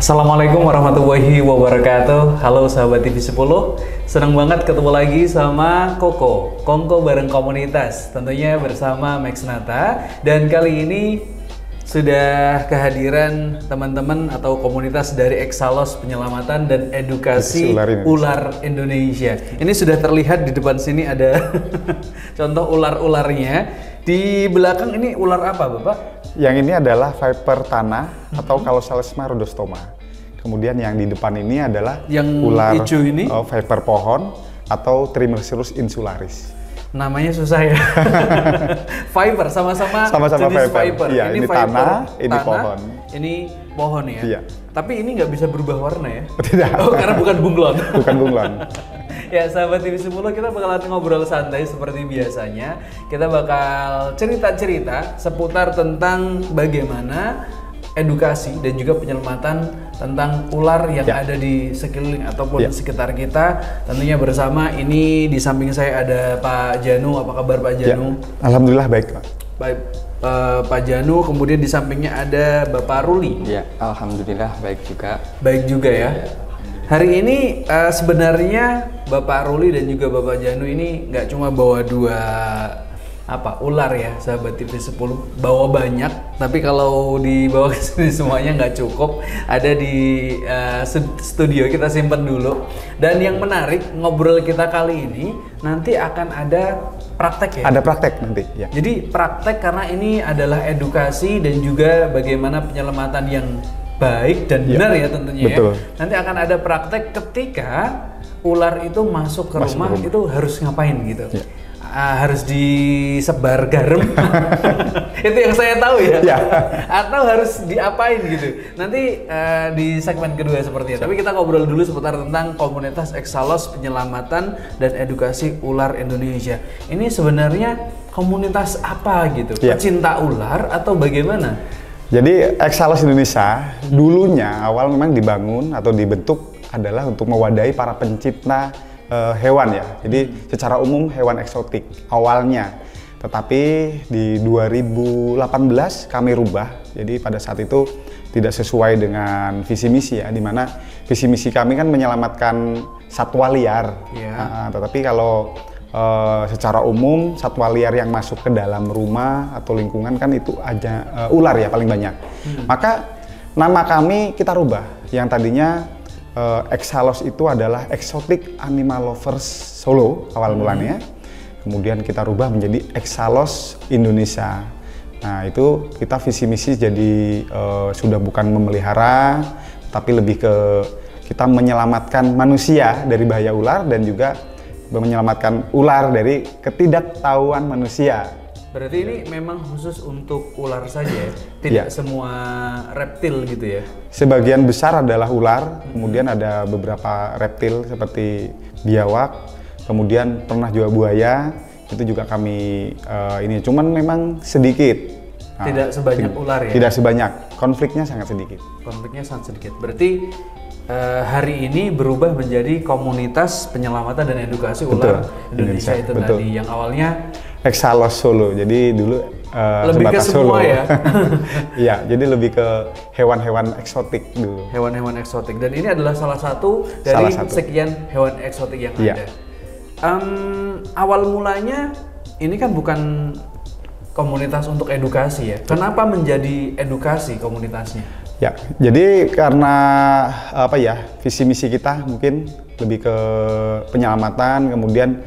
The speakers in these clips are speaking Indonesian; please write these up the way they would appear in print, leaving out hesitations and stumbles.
Assalamualaikum warahmatullahi wabarakatuh. Halo sahabat TV10. Senang banget ketemu lagi sama Kongko bareng komunitas. Tentunya bersama Max Nata. Dan kali ini sudah kehadiran teman-teman atau komunitas dari Exalos Penyelamatan dan Edukasi Ular Indonesia. Ini sudah terlihat di depan sini ada contoh ular-ularnya. Di belakang ini ular apa, Bapak? Yang ini adalah viper tanah atau Callosalesma rhodostoma. Kemudian yang di depan ini adalah yang ular hijau ini? Viper pohon atau Trimercilus insularis. Namanya susah ya. Viper, sama-sama jenis viper. Iya, ini viper, tanah, ini pohon. Ini pohon ya. Iya. Tapi ini nggak bisa berubah warna ya? Tidak. Oh, karena bukan bunglon. Bukan bunglon. Ya sahabat TV10, kita bakalan ngobrol santai seperti biasanya. Kita bakal cerita-cerita seputar tentang bagaimana edukasi dan juga penyelamatan tentang ular yang ada di sekeliling ataupun sekitar kita. Tentunya bersama ini di samping saya ada Pak Janu. Apa kabar Pak Janu? Ya, alhamdulillah baik Pak. Baik Pak Janu, kemudian di sampingnya ada Bapak Ruli. Ya, alhamdulillah baik juga. Baik juga ya. Hari ini sebenarnya Bapak Ruli dan juga Bapak Janu ini nggak cuma bawa dua ular ya sahabat TV10, bawa banyak, tapi kalau dibawa ke sini semuanya nggak cukup. Ada di studio, kita simpen dulu. Dan yang menarik, ngobrol kita kali ini nanti akan ada praktek ya? Ada praktek nanti ya. Jadi praktek karena ini adalah edukasi dan juga bagaimana penyelamatan yang baik dan benar ya tentunya. Betul. Ya. Nanti akan ada praktek ketika ular itu masuk ke rumah itu harus ngapain gitu. Ya. Harus disebar garam. Itu yang saya tahu ya. Atau harus diapain gitu. Nanti di segmen kedua seperti itu. Tapi kita ngobrol dulu seputar tentang komunitas Exalos Penyelamatan dan Edukasi Ular Indonesia. Ini sebenarnya komunitas apa gitu? Pecinta ular atau bagaimana? Jadi Exalos Indonesia dulunya awal memang dibangun atau dibentuk adalah untuk mewadahi para pencinta hewan ya. Jadi secara umum hewan eksotik awalnya. Tetapi di 2018 kami rubah. Jadi pada saat itu tidak sesuai dengan visi misi ya, di mana visi misi kami kan menyelamatkan satwa liar. Tetapi kalau secara umum satwa liar yang masuk ke dalam rumah atau lingkungan kan itu aja ular ya paling banyak. Maka nama kami kita rubah. Yang tadinya Exalos itu adalah Exotic Animal Lovers Solo awal mulanya. Kemudian kita rubah menjadi Exalos Indonesia. Nah itu kita visi misi jadi sudah bukan memelihara, tapi lebih ke kita menyelamatkan manusia dari bahaya ular dan juga menyelamatkan ular dari ketidaktahuan manusia. Berarti ini memang khusus untuk ular saja ya? Tidak semua reptil gitu ya? Sebagian besar adalah ular, kemudian ada beberapa reptil seperti biawak, kemudian pernah juga buaya, itu juga kami ini, cuman memang sedikit. Tidak sebanyak ular ya? Tidak sebanyak, konfliknya sangat sedikit. Konfliknya sangat sedikit, berarti hari ini berubah menjadi komunitas penyelamatan dan edukasi ular Indonesia itu tadi yang awalnya Exalos Solo. Jadi dulu lebih ke semua Solo. Ya. Iya, jadi lebih ke hewan-hewan eksotik dulu. Hewan-hewan eksotik, dan ini adalah salah satu dari sekian hewan eksotik yang ada. Awal mulanya ini kan bukan komunitas untuk edukasi ya. Kenapa menjadi edukasi komunitasnya? Ya, jadi karena visi misi kita mungkin lebih ke penyelamatan, kemudian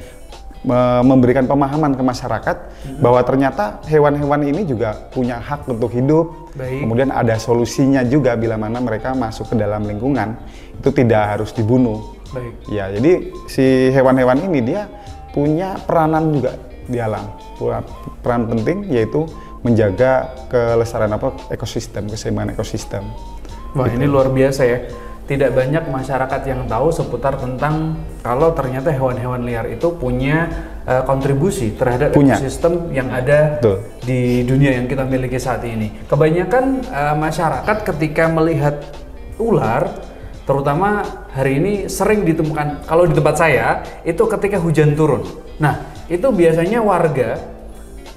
memberikan pemahaman ke masyarakat bahwa ternyata hewan-hewan ini juga punya hak untuk hidup. Kemudian ada solusinya juga bila mana mereka masuk ke dalam lingkungan itu tidak harus dibunuh. Ya, jadi si hewan-hewan ini dia punya peranan juga di alam, peran penting yaitu menjaga kelestarian ekosistem, keseimbangan ekosistem. Wah, ini luar biasa ya. Tidak banyak masyarakat yang tahu seputar tentang kalau ternyata hewan-hewan liar itu punya kontribusi terhadap ekosistem yang ada di dunia yang kita miliki saat ini. Kebanyakan masyarakat ketika melihat ular, terutama hari ini sering ditemukan, kalau di tempat saya itu ketika hujan turun. Nah, itu biasanya warga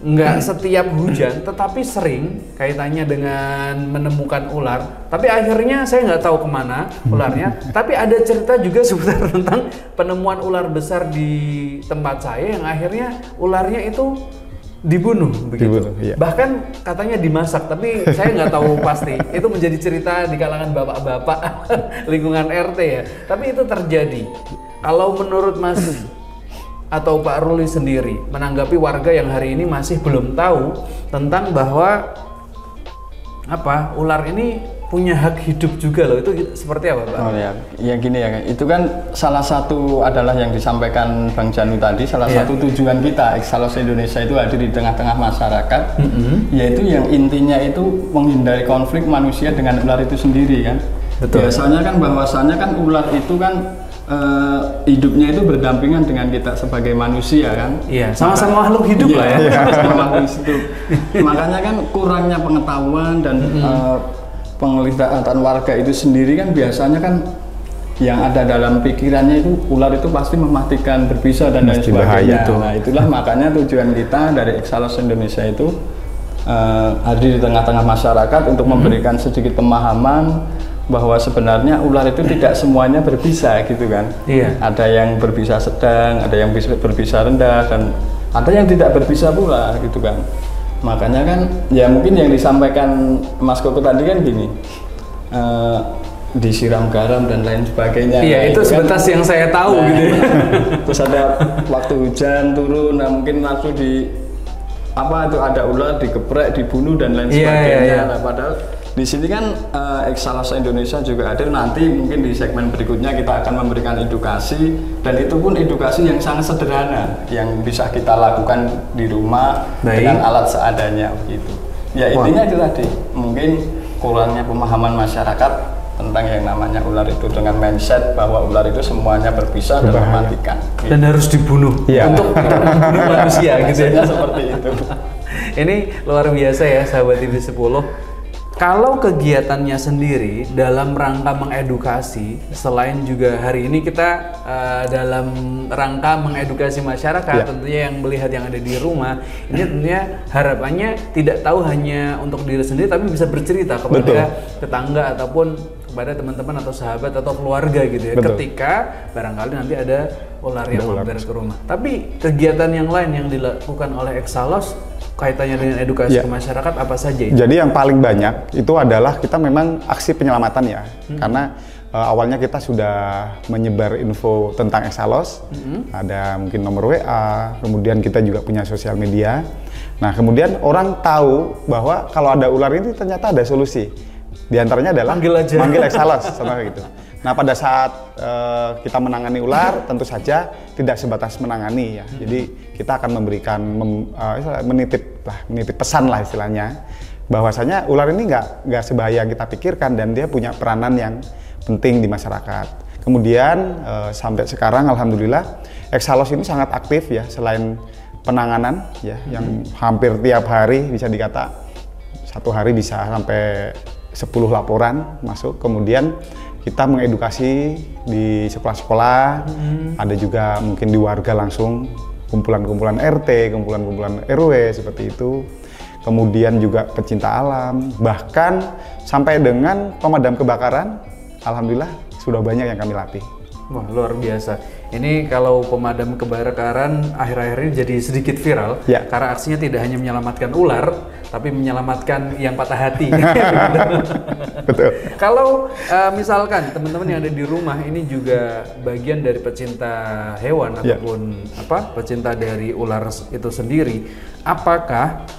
nggak setiap hujan, tetapi sering kaitannya dengan menemukan ular. Tapi akhirnya saya nggak tahu kemana ularnya. Tapi ada cerita juga seputar tentang penemuan ular besar di tempat saya yang akhirnya ularnya itu dibunuh begitu. Iya. Bahkan katanya dimasak, tapi saya nggak tahu pasti. Itu menjadi cerita di kalangan bapak-bapak lingkungan RT ya. Tapi itu terjadi. Kalau menurut Mas atau Pak Ruli sendiri menanggapi warga yang hari ini masih belum tahu tentang bahwa ular ini punya hak hidup juga loh, itu seperti apa Pak? Oh ya gini ya, itu kan salah satu adalah yang disampaikan Bang Janu tadi, salah satu tujuan kita Exalos Indonesia itu hadir di tengah-tengah masyarakat, yaitu yang intinya itu menghindari konflik manusia dengan ular itu sendiri kan. Betul. Biasanya kan bahwasannya kan ular itu kan hidupnya itu berdampingan dengan kita sebagai manusia kan. Iya, sama-sama makhluk hidup lah ya. Sama makhluk hidup. Makanya kan kurangnya pengetahuan dan penglihatan warga itu sendiri kan biasanya kan yang ada dalam pikirannya itu ular itu pasti mematikan, berbisa dan lain sebagainya. Nah, itulah makanya tujuan kita dari Exalos Indonesia itu hadir di tengah-tengah masyarakat untuk memberikan sedikit pemahaman bahwa sebenarnya ular itu tidak semuanya berbisa gitu kan. Iya. Ada yang berbisa sedang, ada yang berbisa rendah, dan ada yang tidak berbisa pula gitu kan. Makanya kan ya mungkin yang disampaikan Mas Koko tadi kan gini, disiram garam dan lain sebagainya. Iya, itu sebatas yang saya tahu gitu ya. Terus ada waktu hujan turun, nah mungkin langsung itu ada ular digeprek, dibunuh dan lain sebagainya. Nah, padahal di sini kan Exalos Indonesia juga hadir, nanti mungkin di segmen berikutnya kita akan memberikan edukasi, dan itu pun edukasi yang sangat sederhana yang bisa kita lakukan di rumah dengan alat seadanya begitu. Ya intinya itu tadi, mungkin kurangnya pemahaman masyarakat tentang yang namanya ular itu dengan mindset bahwa ular itu semuanya berbisa dan mematikan. Dan harus dibunuh untuk membunuh manusia gitu ya. Seperti itu. Ini luar biasa ya sahabat TV 10. Kalau kegiatannya sendiri dalam rangka mengedukasi, selain juga hari ini kita dalam rangka mengedukasi masyarakat, tentunya yang melihat yang ada di rumah, ini tentunya harapannya tidak tahu hanya untuk diri sendiri, tapi bisa bercerita kepada tetangga ataupun kepada teman-teman atau sahabat atau keluarga gitu ya. Ketika barangkali nanti ada ular yang mampir ke rumah. Tapi kegiatan yang lain yang dilakukan oleh Exalos kaitannya dengan edukasi ke masyarakat apa saja itu? Jadi yang paling banyak itu adalah kita memang aksi penyelamatan ya, karena awalnya kita sudah menyebar info tentang Exalos, ada mungkin nomor WA, kemudian kita juga punya sosial media. Nah kemudian orang tahu bahwa kalau ada ular ini ternyata ada solusi. Di antaranya adalah manggil Exalos, sama gitu. Nah pada saat kita menangani ular, tentu saja tidak sebatas menangani ya. Jadi kita akan memberikan menitip pesan lah istilahnya, bahwasanya ular ini nggak sebahaya yang kita pikirkan dan dia punya peranan yang penting di masyarakat. Kemudian sampai sekarang alhamdulillah Exalos ini sangat aktif ya, selain penanganan ya yang hampir tiap hari bisa dikata satu hari bisa sampai 10 laporan masuk. Kemudian kita mengedukasi di sekolah-sekolah, ada juga mungkin di warga langsung, kumpulan-kumpulan RT, kumpulan-kumpulan RW seperti itu. Kemudian juga pecinta alam, bahkan sampai dengan pemadam kebakaran, alhamdulillah sudah banyak yang kami latih. Wah luar biasa. Ini kalau pemadam kebakaran akhir-akhir ini jadi sedikit viral karena aksinya tidak hanya menyelamatkan ular, tapi menyelamatkan yang patah hati. Betul. Kalau misalkan teman-teman yang ada di rumah ini juga bagian dari pecinta hewan ataupun pecinta dari ular itu sendiri, apakah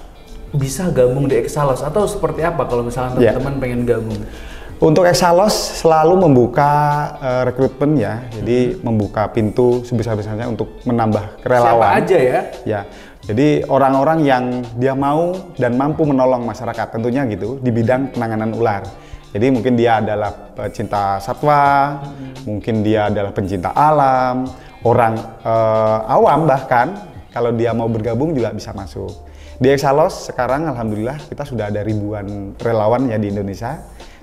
bisa gabung di Exalos atau seperti apa kalau misalnya teman-teman pengen gabung? Untuk Exalos selalu membuka rekrutmen ya, jadi membuka pintu sebesar-besarnya untuk menambah relawan. Siapa aja ya? Ya, jadi orang-orang yang dia mau dan mampu menolong masyarakat tentunya gitu di bidang penanganan ular. Jadi mungkin dia adalah pecinta satwa, mungkin dia adalah pencinta alam, orang awam bahkan kalau dia mau bergabung juga bisa masuk. Di Exalos sekarang alhamdulillah kita sudah ada ribuan relawan ya di Indonesia,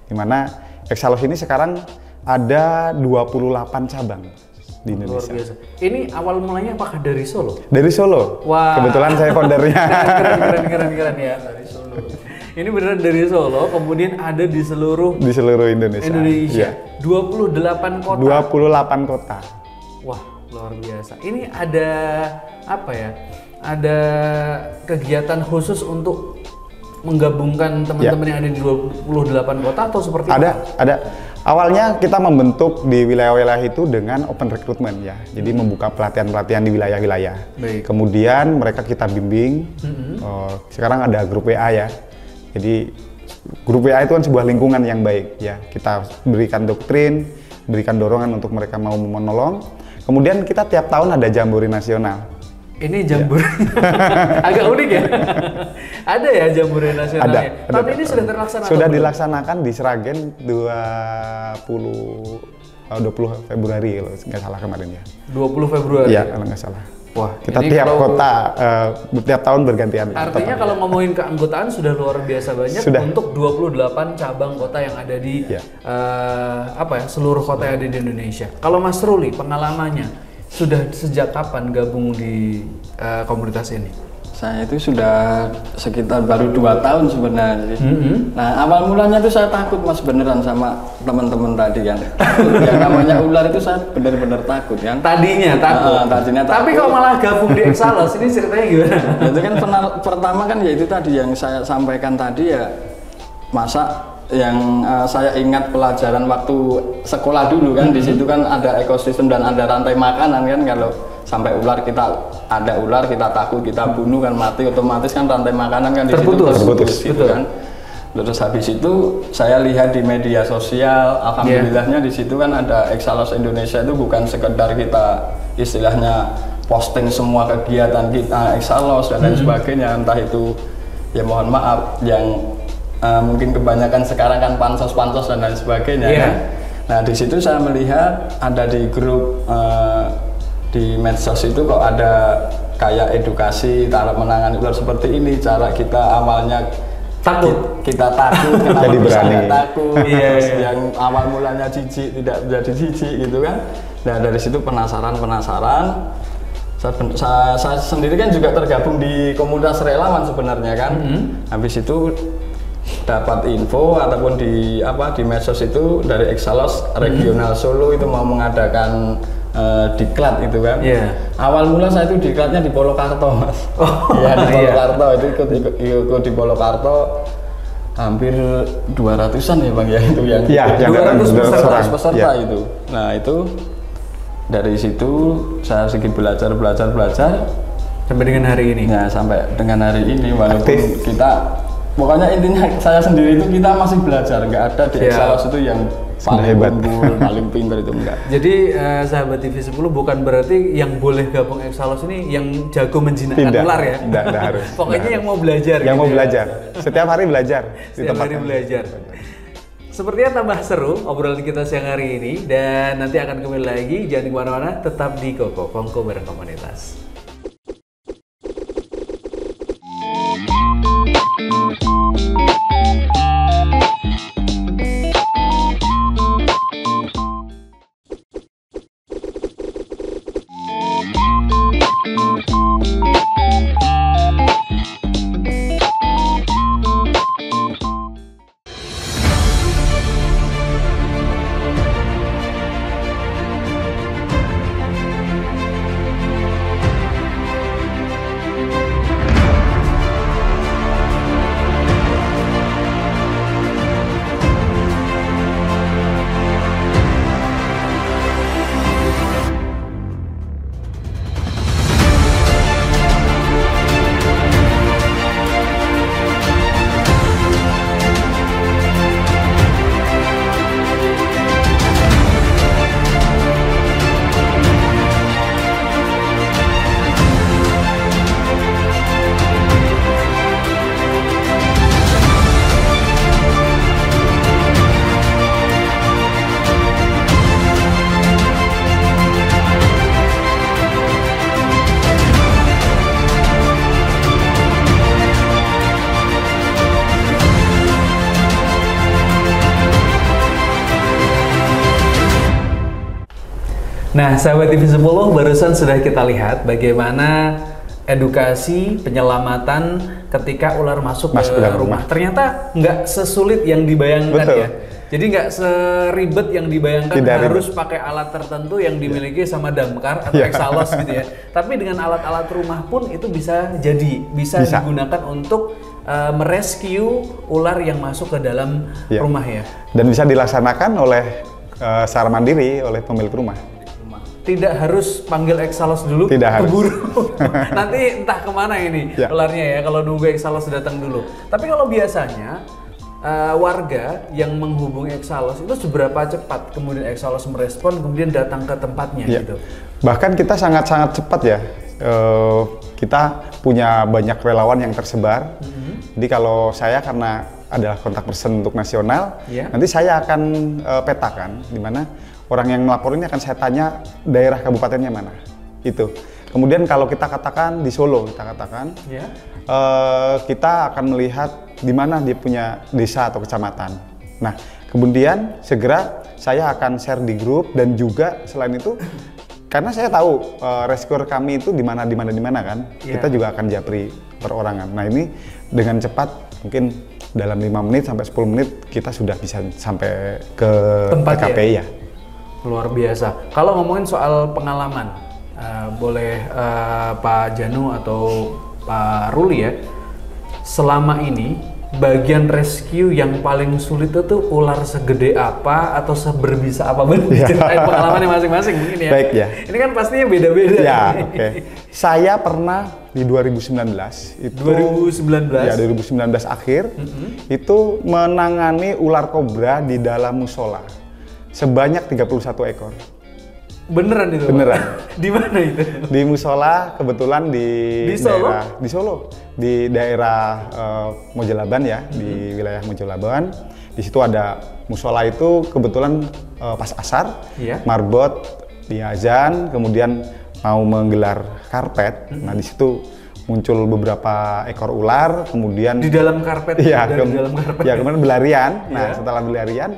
di mana Exalos ini sekarang ada 28 cabang. di Luar Indonesia. biasa. Ini awal mulanya apakah dari Solo? Dari Solo. Wah. Kebetulan saya foundernya. Keren ya. Dari Solo. Ini beneran dari Solo, kemudian ada di seluruh Indonesia. Indonesia. Iya. 28 kota. 28 kota. Wah, luar biasa. Ini ada apa ya? Ada kegiatan khusus untuk menggabungkan teman-teman yang ada di 28 kota atau seperti Ada, apa? ada. Awalnya kita membentuk di wilayah-wilayah itu dengan open recruitment ya. Jadi membuka pelatihan-pelatihan di wilayah-wilayah. Baik. Kemudian mereka kita bimbing. Sekarang ada grup WA ya. Jadi grup WA itu kan sebuah lingkungan yang baik ya. Kita berikan doktrin, berikan dorongan untuk mereka mau menolong. Kemudian kita tiap tahun ada jambore nasional. Ini jambore agak unik ya. Ada ya jambore nasionalnya. Ada. Tapi ini sudah terlaksana. Sudah atau belum? dilaksanakan di Sragen 20 Februari kalau nggak salah kemarin ya. 20 Februari. Iya kalau nggak salah. Wah, Kita ini tiap kalau- kota, tiap tahun bergantian. Artinya kalau ngomongin keanggotaan sudah luar biasa banyak Sudah. untuk 28 cabang kota yang ada di Ya. seluruh kota yang ada di Indonesia. Kalau Mas Ruli pengalamannya sudah sejak kapan gabung di komunitas ini? Saya itu sudah sekitar baru 2 tahun sebenarnya. Nah, awal mulanya itu saya takut Mas beneran sama teman-teman tadi kan. Yang namanya ular itu saya benar-benar takut kan. Tadinya takut. Tadinya Tapi takut. kalau malah gabung di Exalos ini ceritanya gimana? Itu kan pertama kan ya itu tadi yang saya sampaikan tadi ya, masa yang saya ingat pelajaran waktu sekolah dulu kan, di situ kan ada ekosistem dan ada rantai makanan kan. Kalau sampai ular kita takut, kita bunuh kan, mati otomatis kan rantai makanan kan di situ Terputus. gitu Betul. kan. Terus habis itu saya lihat di media sosial, alhamdulillahnya di situ kan ada Exalos Indonesia. Itu bukan sekedar kita istilahnya posting semua kegiatan kita Exalos dan lain sebagainya, entah itu ya mohon maaf yang mungkin kebanyakan sekarang kan pansos dan lain sebagainya kan. Nah di situ saya melihat ada di grup di medsos itu kok ada kayak edukasi cara menangani ular seperti ini, cara kita awalnya Takut. kita takut, kenapa Jadi bisa berani. nggak takut, Iya, terus iya. yang awal mulanya jijik tidak menjadi jijik gitu kan. Nah dari situ penasaran. Saya sendiri kan juga tergabung di komunitas relawan sebenarnya kan. Habis itu dapat info ataupun di medsos itu dari Exalos Regional Solo itu mau mengadakan diklat itu kan. Awal mula saya itu diklatnya di Polokarto Mas. Iya di Polokarto, itu ikut di Polokarto hampir 200-an ya Bang ya itu yang Yang 200 peserta itu. Nah itu dari situ saya sedikit belajar Sampai dengan hari ini. ya sampai dengan hari ini walaupun Aktif. kita pokoknya intinya saya sendiri itu kita masih belajar, nggak ada di Exalos itu yang paling hebat. unggul, paling pintar itu enggak. Jadi sahabat TV 10 bukan berarti yang boleh gabung Exalos ini yang jago menjinakkan Tidak, ular ya. tidak harus. Pokoknya Tidak yang mau belajar. Yang gitu mau ya. belajar. Setiap hari belajar. di Setiap tempat hari kami. belajar. Sepertinya tambah seru obrolan kita siang hari ini dan nanti akan kembali lagi. Jangan kemana-mana, tetap di Kongko bareng komunitas. Nah, sahabat TV10, barusan sudah kita lihat bagaimana edukasi penyelamatan ketika ular masuk ke rumah. Ternyata nggak sesulit yang dibayangkan. Betul. Ya. Jadi nggak seribet yang dibayangkan. Tidak harus pakai alat tertentu yang dimiliki sama damkar atau exhaust gitu ya. Tapi dengan alat-alat rumah pun itu bisa digunakan untuk merescue ular yang masuk ke dalam rumah ya. Dan bisa dilaksanakan oleh secara mandiri oleh pemilik rumah. Tidak harus panggil exhaust dulu, keburu. Nanti entah kemana ini ularnya ya kalau nunggu exhaust datang dulu. Tapi kalau biasanya warga yang menghubungi exhaust itu seberapa cepat kemudian exhaust merespon kemudian datang ke tempatnya gitu. Bahkan kita sangat-sangat cepat ya. Kita punya banyak relawan yang tersebar. Jadi kalau saya karena adalah kontak person untuk nasional, nanti saya akan petakan di mana orang yang melapor ini akan saya tanya daerah kabupatennya mana. Itu. Kemudian kalau kita katakan di Solo, kita akan melihat di mana dia punya desa atau kecamatan. Nah, kemudian segera saya akan share di grup dan juga selain itu karena saya tahu rescuer kami itu di mana kan, kita juga akan japri perorangan. Nah, ini dengan cepat mungkin dalam 5 menit sampai 10 menit kita sudah bisa sampai ke TKP ya. Luar biasa. Kalau ngomongin soal pengalaman, boleh Pak Janu atau Pak Ruli ya, selama ini bagian rescue yang paling sulit itu ular segede apa atau seberbisa apa, ceritain pengalamannya masing-masing mungkin ya. Baik ya. Ini kan pastinya beda-beda. Ya, oke. Saya pernah di 2019 itu 2019 akhir itu menangani ular kobra di dalam musola sebanyak 31 ekor. Beneran itu? Beneran. Di mana itu? Di musola, kebetulan di Solo, di daerah Mojolaban ya, di wilayah Mojolaban. Di situ ada musola itu kebetulan pas asar, marbot di azan, kemudian mau menggelar karpet. Nah di situ muncul beberapa ekor ular, kemudian di dalam karpet. Iya, kemudian berlarian. Nah setelah berlarian,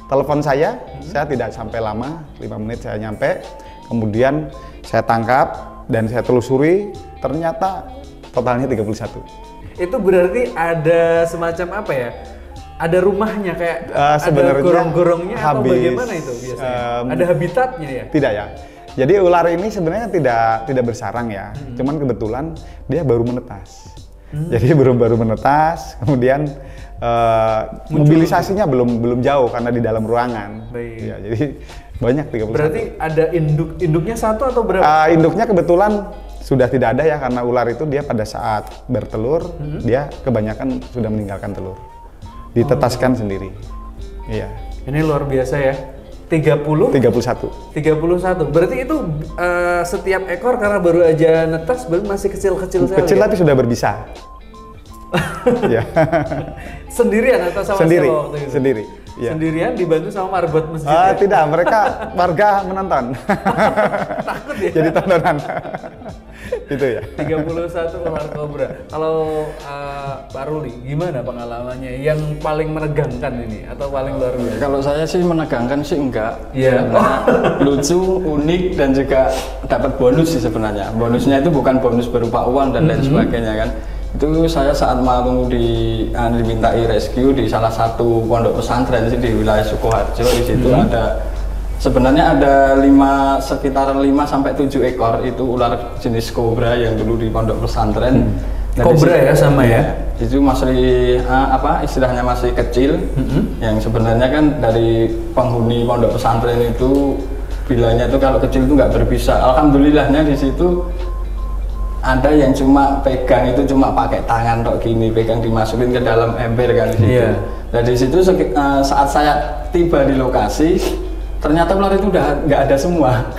telepon saya tidak sampai lama, 5 menit saya nyampe, kemudian saya tangkap dan saya telusuri, ternyata totalnya 31. Itu berarti ada semacam apa ya? Ada rumahnya kayak ada gorong-gorongnya atau bagaimana itu biasanya? Ada habitatnya ya? Tidak ya. Jadi ular ini sebenarnya tidak bersarang ya, cuman kebetulan dia baru menetas. Jadi baru menetas, kemudian mobilisasinya belum jauh karena di dalam ruangan. Ya, jadi banyak 31. Berarti ada induknya satu atau berapa? Induknya kebetulan sudah tidak ada ya karena ular itu dia pada saat bertelur dia kebanyakan sudah meninggalkan telur. Ditetaskan sendiri. Iya. Ini luar biasa ya. 31. Berarti itu setiap ekor karena baru aja netas masih kecil-kecil sekali. Kecil tapi sudah berbisa. Ya. Sendirian atau sama siapa waktu itu? Sendiri. Ya. Sendirian dibantu sama marbot masjid. Tidak, warga menonton. Takut ya? Jadi tontonan. Itu ya. 31 ular kobra. Kalau Pak Ruli, gimana pengalamannya? Yang paling menegangkan ini atau paling luar biasa? Kalau saya sih menegangkan sih enggak. Iya. Lucu, unik dan juga dapat bonus sih sebenarnya. Bonusnya itu bukan bonus berupa uang dan lain sebagainya kan. Itu saya saat mau dimintai rescue di salah satu pondok pesantren sih di wilayah Sukoharjo. Di situ sebenarnya ada sekitar 5 sampai 7 ekor itu ular jenis kobra yang dulu di pondok pesantren. Kobra ya sama ya? Itu masih istilahnya masih kecil. Yang sebenarnya kan dari penghuni pondok pesantren itu bilangnya itu kalau kecil itu nggak berbisa. Alhamdulillahnya di situ ada yang cuma pegang itu cuma pakai tangan tok gini, pegang dimasukin ke dalam ember kan di situ. Nah di situ saat saya tiba di lokasi, ternyata ular itu udah nggak ada semua.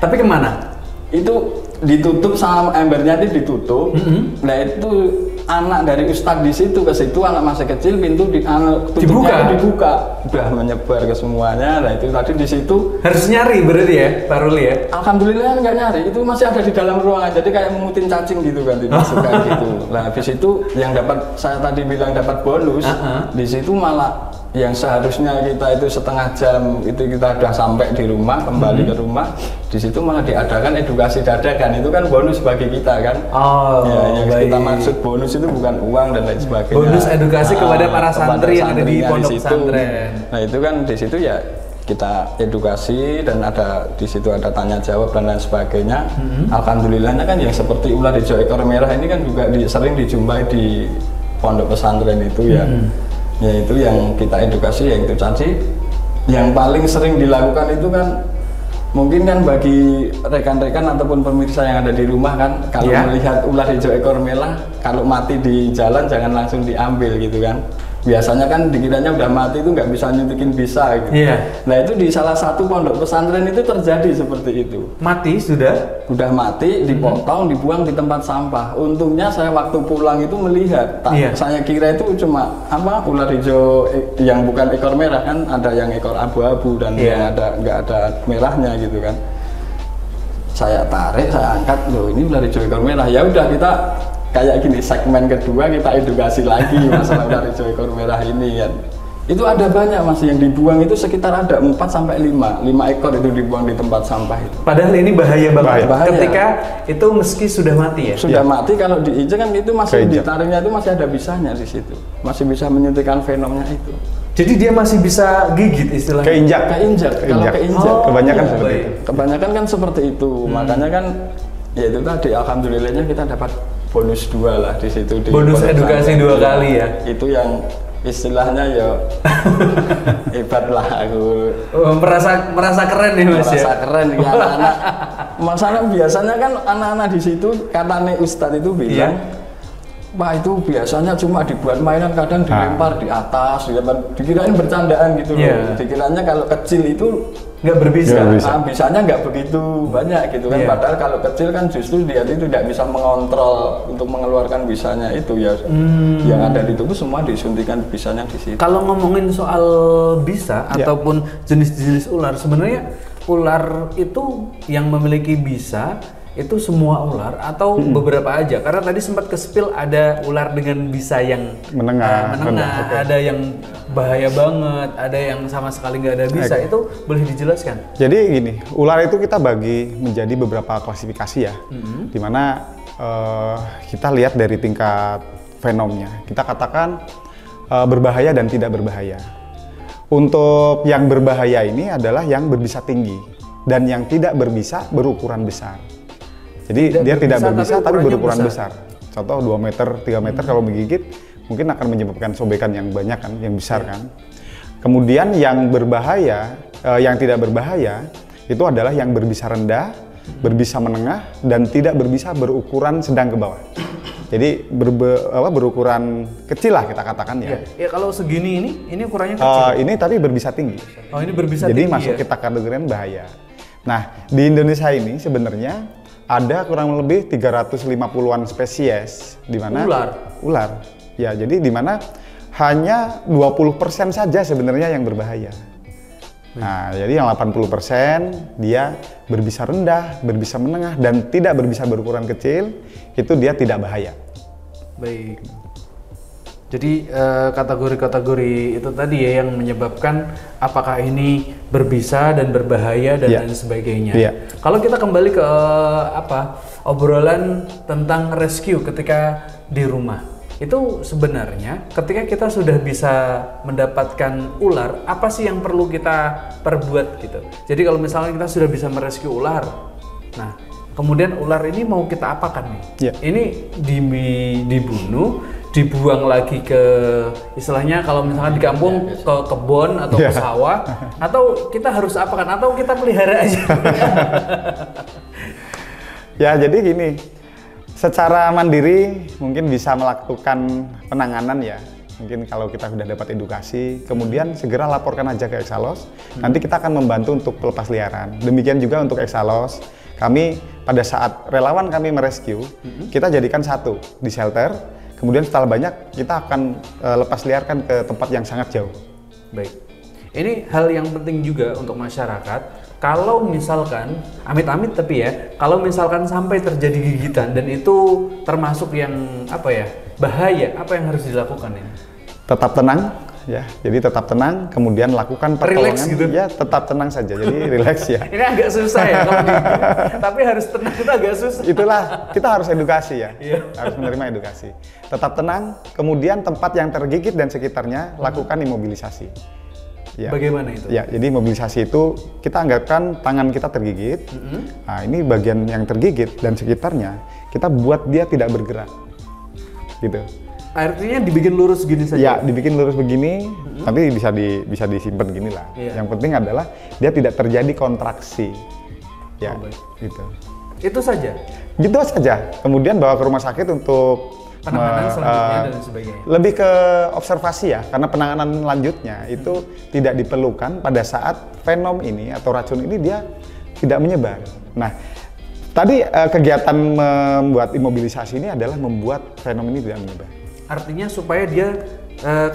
Tapi kemana? Itu ditutup sama embernya itu ditutup. Nah itu anak dari ustadz di situ ke situ, anak masih kecil, pintu dibuka, udah menyebar ke semuanya. Nah itu tadi di situ harus nyari berarti ya Pak Ruli ya? Alhamdulillah nggak nyari, itu masih ada di dalam ruangan, jadi kayak mengutin cacing gitu kan, dimasukkan gitu. Nah habis itu yang saya tadi bilang dapat bonus, di situ malah yang seharusnya kita itu setengah jam itu kita sudah sampai di rumah, kembali ke rumah, di situ malah diadakan edukasi dadakan. Itu kan bonus bagi kita kan. Ya, yang kita maksud bonus itu bukan uang dan lain sebagainya. Bonus edukasi kepada para santri yang ada di pondok pesantren. Nah itu kan di situ ya kita edukasi dan ada di situ ada tanya jawab dan lain sebagainya. Alhamdulillahnya kan yang seperti ular hijau ekor merah ini kan juga sering dijumpai di pondok pesantren itu ya. Yaitu yang kita edukasi yaitu tadi yang paling sering dilakukan itu kan mungkin kan bagi rekan-rekan ataupun pemirsa yang ada di rumah kan kalau melihat ular hijau ekor merah kalau mati di jalan jangan langsung diambil gitu kan. Biasanya kan dikiranya udah mati itu nggak bisa nyuntikin bisa gitu. Nah itu di salah satu pondok pesantren itu terjadi seperti itu. Mati sudah? Udah mati, dipotong, dibuang di tempat sampah. Untungnya saya waktu pulang itu melihat, saya kira itu cuma apa ular hijau yang bukan ekor merah kan, ada yang ekor abu-abu dan yang nggak ada merahnya gitu kan. Saya tarik, saya angkat, loh ini ular hijau ekor merah. Ya udah kita kayak gini, segmen kedua kita edukasi lagi masalah ular hijau ekor merah ini kan. Itu ada banyak Mas yang dibuang itu sekitar ada 4 sampai 5 ekor itu dibuang di tempat sampah itu. Padahal ini bahaya banget ketika itu meski sudah mati ya. Sudah mati kalau diinjak kan itu masih ditariknya itu masih ada bisanya di situ. Masih bisa menyuntikkan venomnya itu. Jadi dia masih bisa gigit istilahnya. Keinjak. Kalau keinjak. Kebanyakan seperti itu. Kebanyakan kan seperti itu. Makanya kan ya itu tadi alhamdulillahnya kita dapat bonus 2 lah di situ. Bonus edukasi 2 kali ya. Itu yang istilahnya ya hebat lah aku. Merasa keren nih Mas ya. Merasa keren ya anak-anak. Masalah biasanya kan anak-anak di situ katanya Ustadz itu bilang, Pak itu biasanya cuma dibuat mainan kadang dilempar di atas, dikirain bercandaan gitu loh. Dikiranya kalau kecil itu nggak berbisa. Bisanya nggak begitu banyak gitu kan. Padahal kalau kecil kan justru dia itu tidak bisa mengontrol untuk mengeluarkan bisanya itu ya. Yang ada di tubuh semua disuntikan bisanya di situ. Kalau ngomongin soal bisa ataupun jenis-jenis ular, sebenarnya ular itu yang memiliki bisa itu semua ular atau beberapa aja? Karena tadi sempat ke-spill ada ular dengan bisa yang menengah, ada yang bahaya banget, ada yang sama sekali nggak ada bisa. Itu boleh dijelaskan? Jadi gini, ular itu kita bagi menjadi beberapa klasifikasi ya, dimana kita lihat dari tingkat fenomnya. Kita katakan berbahaya dan tidak berbahaya. Untuk yang berbahaya ini adalah yang berbisa tinggi dan yang tidak berbisa berukuran besar. Jadi dia tidak berbisa tapi berukuran besar. Contoh 2 meter, 3 meter kalau menggigit mungkin akan menyebabkan sobekan yang banyak kan, yang besar kan. Kemudian yang berbahaya, yang tidak berbahaya itu adalah yang berbisa rendah, berbisa menengah dan tidak berbisa berukuran sedang ke bawah. Jadi berukuran kecil lah kita katakan ya. Ya kalau segini ini ukurannya kecil. Ini tapi berbisa tinggi. Oh ini berbisa Jadi tinggi. Jadi masuk kita kategorikan bahaya. Nah di Indonesia ini sebenarnya ada kurang lebih 350-an spesies di mana ular. Ya, jadi di mana hanya 20% saja sebenarnya yang berbahaya. Nah, jadi yang 80% dia berbisa rendah, berbisa menengah dan tidak berbisa berukuran kecil, itu dia tidak bahaya. Baik. Jadi kategori-kategori itu tadi ya yang menyebabkan apakah ini berbisa dan berbahaya dan lain sebagainya. Kalau kita kembali ke obrolan tentang rescue ketika di rumah, itu sebenarnya ketika kita sudah bisa mendapatkan ular, apa sih yang perlu kita perbuat gitu? Jadi kalau misalnya kita sudah bisa merescue ular, nah kemudian ular ini mau kita apakan nih? Ini dibunuh, dibuang lagi ke istilahnya kalau misalkan di kampung ke kebun atau ke sawah, atau kita harus apakan atau kita pelihara aja? Ya jadi gini, secara mandiri mungkin bisa melakukan penanganan ya. Mungkin kalau kita sudah dapat edukasi, kemudian segera laporkan aja ke Exalos. Nanti kita akan membantu untuk pelepas liaran. Demikian juga untuk Exalos, kami pada saat relawan kami merescue, kita jadikan satu di shelter. Kemudian setelah banyak, kita akan lepas liarkan ke tempat yang sangat jauh. Baik. Ini hal yang penting juga untuk masyarakat. Kalau misalkan, amit-amit tapi ya, kalau misalkan sampai terjadi gigitan dan itu termasuk yang bahaya, apa yang harus dilakukan ini? Tetap tenang, ya. Jadi tetap tenang, kemudian lakukan pertolongan. Relax gitu? Ya, tetap tenang saja. Jadi relax ya. Ini agak susah ya kalau gitu. Tapi harus tenang itu agak susah. Itulah, kita harus edukasi ya. Iya. Harus menerima edukasi. Tetap tenang, kemudian tempat yang tergigit dan sekitarnya lakukan imobilisasi. Ya. Bagaimana itu? Ya, jadi mobilisasi itu kita anggapkan tangan kita tergigit. Nah, ini bagian yang tergigit dan sekitarnya kita buat dia tidak bergerak. Gitu. Artinya dibikin lurus gini saja? Ya, dibikin lurus begini, tapi bisa disimpan gini lah. Iya. Yang penting adalah dia tidak terjadi kontraksi. Ya, baik. gitu. Itu saja? Gitu saja. Kemudian bawa ke rumah sakit untuk penanganan selanjutnya dan sebagainya. Lebih ke observasi ya, karena penanganan lanjutnya itu tidak diperlukan pada saat venom ini atau racun ini dia tidak menyebar. Nah, tadi kegiatan membuat imobilisasi ini adalah membuat venom ini tidak menyebar. Artinya supaya dia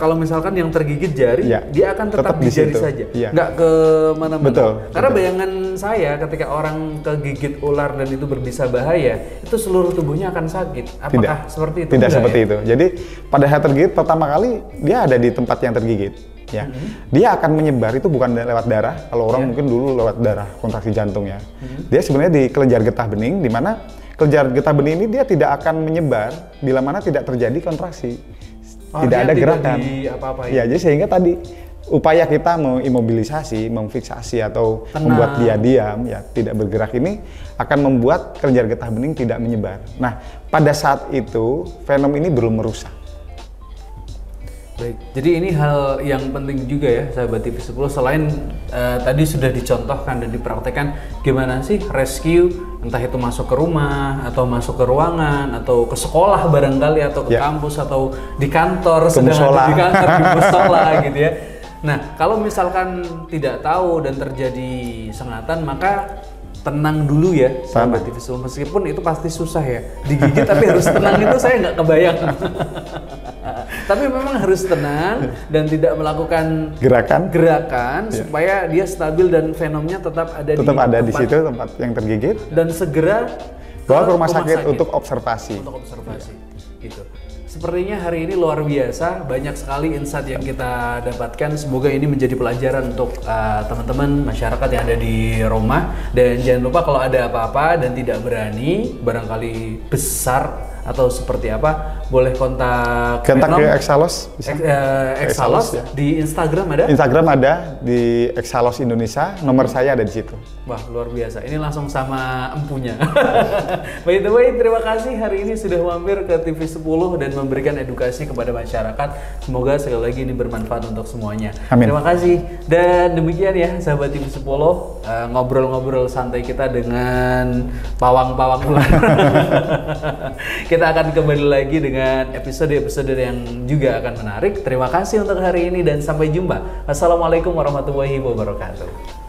kalau misalkan yang tergigit jari, ya, dia akan tetap di jari saja, ya, nggak ke mana-mana. Betul. Karena bayangan saya ketika orang kegigit ular dan itu berbisa bahaya, itu seluruh tubuhnya akan sakit. Apakah seperti itu? Tidak seperti itu. Jadi pada saat tergigit pertama kali dia ada di tempat yang tergigit. Ya, dia akan menyebar itu bukan lewat darah. Kalau orang mungkin dulu lewat darah, kontraksi jantung ya. Dia sebenarnya di kelenjar getah bening, di mana kelenjar getah bening ini dia tidak akan menyebar bila mana tidak terjadi kontraksi. Tidak ada gerakan. Ya, jadi sehingga tadi upaya kita mengimobilisasi, memfiksasi atau membuat dia diam, ya tidak bergerak ini akan membuat kelenjar getah bening tidak menyebar. Nah, pada saat itu venom ini belum merusak. Baik, jadi ini hal yang penting juga ya sahabat TV10, selain tadi sudah dicontohkan dan dipraktekkan gimana sih rescue, entah itu masuk ke rumah atau masuk ke ruangan atau ke sekolah barangkali atau ke kampus atau di kantor, sedang ada di kantor, di musola gitu ya. Nah, kalau misalkan tidak tahu dan terjadi sengatan, maka tenang dulu ya sahabat TV10, meskipun itu pasti susah ya digigit, tapi harus tenang itu saya nggak kebayang. Tapi memang harus tenang dan tidak melakukan gerakan supaya dia stabil dan venomnya tetap ada di situ tempat yang tergigit, dan segera bawa ke rumah sakit untuk observasi. Gitu. Sepertinya hari ini luar biasa, banyak sekali insight yang kita dapatkan. Semoga ini menjadi pelajaran untuk teman-teman masyarakat yang ada di rumah. Dan jangan lupa kalau ada apa-apa dan tidak berani, barangkali besar atau seperti apa, boleh kontak ke Exalos, Exalos ya. Di Instagram ada? Instagram ada di Exalos Indonesia, nomor saya ada di situ. Wah, luar biasa. Ini langsung sama empunya. By the way, terima kasih hari ini sudah mampir ke TV10 dan memberikan edukasi kepada masyarakat. Semoga sekali lagi ini bermanfaat untuk semuanya. Amin. Terima kasih. Dan demikian ya sahabat TV10, ngobrol-ngobrol santai kita dengan pawang-pawang ular. Kita akan kembali lagi dengan episode-episode yang juga akan menarik. Terima kasih untuk hari ini dan sampai jumpa. Wassalamualaikum warahmatullahi wabarakatuh.